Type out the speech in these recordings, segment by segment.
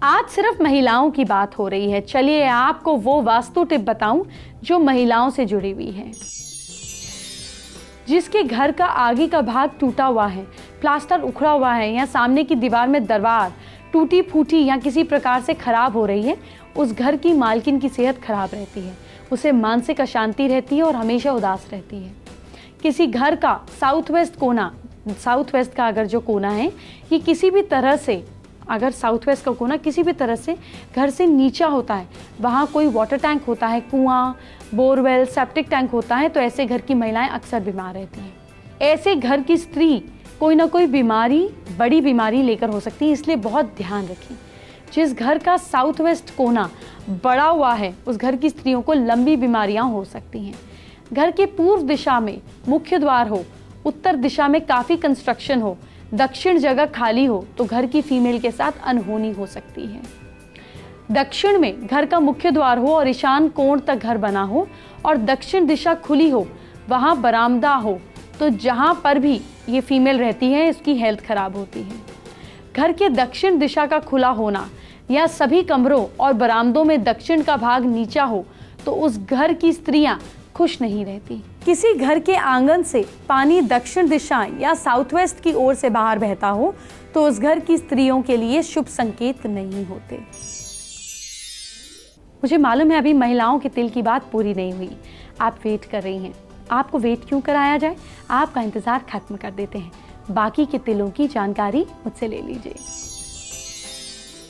आज सिर्फ महिलाओं की बात हो रही है। चलिए आपको वो वास्तु टिप बताऊं जो महिलाओं से जुड़ी हुई है। जिसके घर का आगे का भाग टूटा हुआ है, प्लास्टर उखड़ा हुआ है या सामने की दीवार में दरार टूटी फूटी या किसी प्रकार से खराब हो रही है, उस घर की मालकिन की सेहत खराब रहती है, उसे मानसिक अशांति रहती है और हमेशा उदास रहती है। किसी घर का साउथ वेस्ट का अगर जो कोना है, ये किसी भी तरह से, अगर साउथ वेस्ट का कोना किसी भी तरह से घर से नीचा होता है, वहाँ कोई वाटर टैंक होता है, कुआं, बोरवेल, सेप्टिक टैंक होता है, तो ऐसे घर की महिलाएं अक्सर बीमार रहती हैं। ऐसे घर की स्त्री कोई ना कोई बीमारी, बड़ी बीमारी लेकर हो सकती है, इसलिए बहुत ध्यान रखें। जिस घर का साउथ वेस्ट कोना बड़ा हुआ है, उस घर की स्त्रियों को लंबी बीमारियां हो सकती हैं। घर के पूर्व दिशा में मुख्य द्वार हो, उत्तर दिशा में काफ़ी कंस्ट्रक्शन हो, दक्षिण जगह खाली हो, तो घर की फीमेल के साथ अनहोनी हो सकती है। दक्षिण में घर का मुख्य द्वार हो और ईशान कोण तक घर बना हो और दक्षिण दिशा खुली हो, वहाँ बरामदा हो, तो जहाँ पर भी ये फीमेल रहती है इसकी हेल्थ खराब होती है। घर के दक्षिण दिशा का खुला होना या सभी कमरों और बरामदों में दक्षिण का भाग नीचा हो, तो उस घर की स्त्रियां खुश नहीं रहती। किसी घर के आंगन से पानी दक्षिण दिशा या साउथ वेस्ट की ओर से बाहर बहता हो, तो उस घर की स्त्रियों के लिए शुभ संकेत नहीं होते। मुझे मालूम है अभी महिलाओं के तिल की बात पूरी नहीं हुई, आप वेट कर रही हैं। आपको वेट क्यों कराया जाए, आपका इंतजार खत्म कर देते हैं। बाकी के तिलों की जानकारी मुझसे ले लीजिए।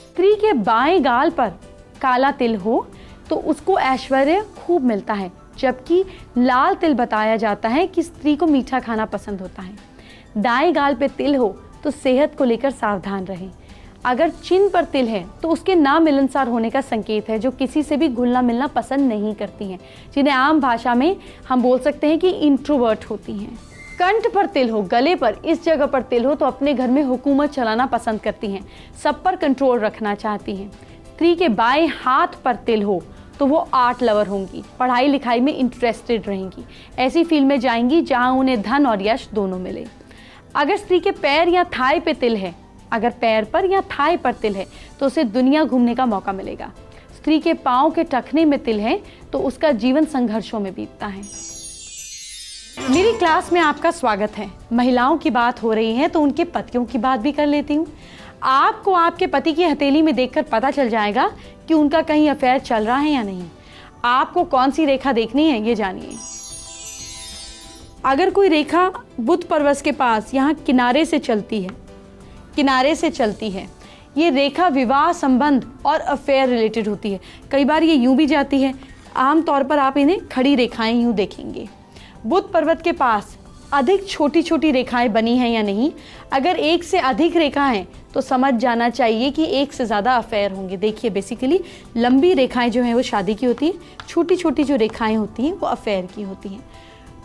स्त्री के बाएं गाल पर काला तिल हो तो उसको ऐश्वर्य खूब मिलता है, जबकि लाल तिल बताया जाता है कि स्त्री को मीठा खाना पसंद होता है। दाएं गाल पे तिल हो तो सेहत को लेकर सावधान रहें। अगर चिन्ह पर तिल है तो उसके ना मिलनसार होने का संकेत है, जो किसी से भी घुलना मिलना पसंद नहीं करती हैं, जिन्हें आम भाषा में हम बोल सकते हैं कि इंट्रोवर्ट होती हैं। कंठ पर तिल हो, गले पर, इस जगह पर तिल हो तो अपने घर में हुकूमत चलाना पसंद करती हैं, सब पर कंट्रोल रखना चाहती हैं। स्त्री के बाएं हाथ पर तिल हो तो वो आर्ट लवर होंगी, पढ़ाई लिखाई में इंटरेस्टेड रहेंगी, ऐसी फील्ड में जाएंगी जहां उन्हें धन और यश दोनों मिले। अगर स्त्री के पैर या थाई पे तिल है, अगर पैर पर या थाई पर तिल है तो उसे दुनिया घूमने का मौका मिलेगा। स्त्री के पांव के टखने में तिल है तो उसका जीवन संघर्षों में बीतता है। मेरी क्लास में आपका स्वागत है। महिलाओं की बात हो रही है तो उनके पतियों की बात भी कर लेती हूँ। आपको आपके पति की हथेली में देखकर पता चल जाएगा कि उनका कहीं अफेयर चल रहा है या नहीं। आपको कौन सी रेखा देखनी है ये जानिए। अगर कोई रेखा बुध पर्वत के पास यहाँ किनारे से चलती है, ये रेखा विवाह संबंध और अफेयर रिलेटेड होती है। कई बार ये यूं भी जाती है, आमतौर पर आप इन्हें खड़ी रेखाएं यूं देखेंगे। बुध पर्वत के पास अधिक छोटी छोटी रेखाएं बनी हैं या नहीं, अगर एक से अधिक रेखा हैं तो समझ जाना चाहिए कि एक से ज़्यादा अफेयर होंगे। देखिए बेसिकली लंबी रेखाएं जो हैं वो शादी की होती हैं, छोटी छोटी जो रेखाएं होती हैं वो अफेयर की होती हैं।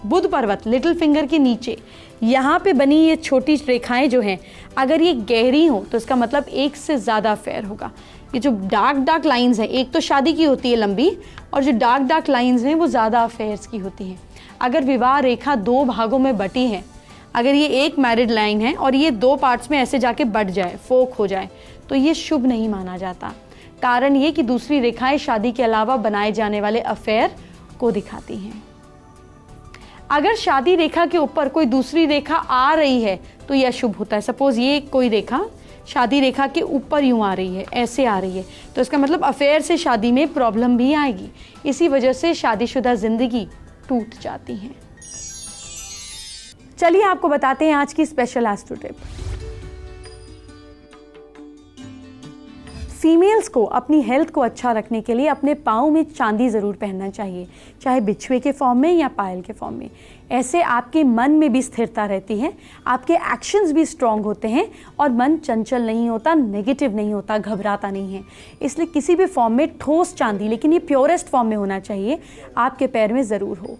बुध पर्वत लिटिल फिंगर के नीचे यहाँ पे बनी ये छोटी रेखाएं जो हैं, अगर ये गहरी हो तो इसका मतलब एक से ज़्यादा अफेयर होगा। ये जो डार्क लाइंस हैं, एक तो शादी की होती है लंबी, और जो डार्क लाइंस हैं वो ज़्यादा अफेयर्स की होती हैं। अगर विवाह रेखा दो भागों में बटी है, अगर ये एक मैरिड लाइन है और ये दो पार्ट्स में ऐसे जाके बट जाए, फोक हो जाए, तो ये शुभ नहीं माना जाता। कारण ये कि दूसरी रेखाएं शादी के अलावा बनाए जाने वाले अफेयर को दिखाती हैं। अगर शादी रेखा के ऊपर कोई दूसरी रेखा आ रही है तो यह शुभ होता है। सपोज ये कोई रेखा शादी रेखा के ऊपर यूं आ रही है, ऐसे आ रही है, तो इसका मतलब अफेयर से शादी में प्रॉब्लम भी आएगी। इसी वजह से शादीशुदा जिंदगी टूट जाती हैं। चलिए आपको बताते हैं आज की स्पेशल एस्ट्रो टिप। फीमेल्स को अपनी हेल्थ को अच्छा रखने के लिए अपने पाँव में चांदी ज़रूर पहनना चाहिए, चाहे बिछुए के फॉर्म में या पायल के फॉर्म में। ऐसे आपके मन में भी स्थिरता रहती है, आपके एक्शंस भी स्ट्रॉन्ग होते हैं और मन चंचल नहीं होता, नेगेटिव नहीं होता, घबराता नहीं है। इसलिए किसी भी फॉर्म में ठोस चांदी, लेकिन ये प्योरेस्ट फॉर्म में होना चाहिए, आपके पैर में ज़रूर हो।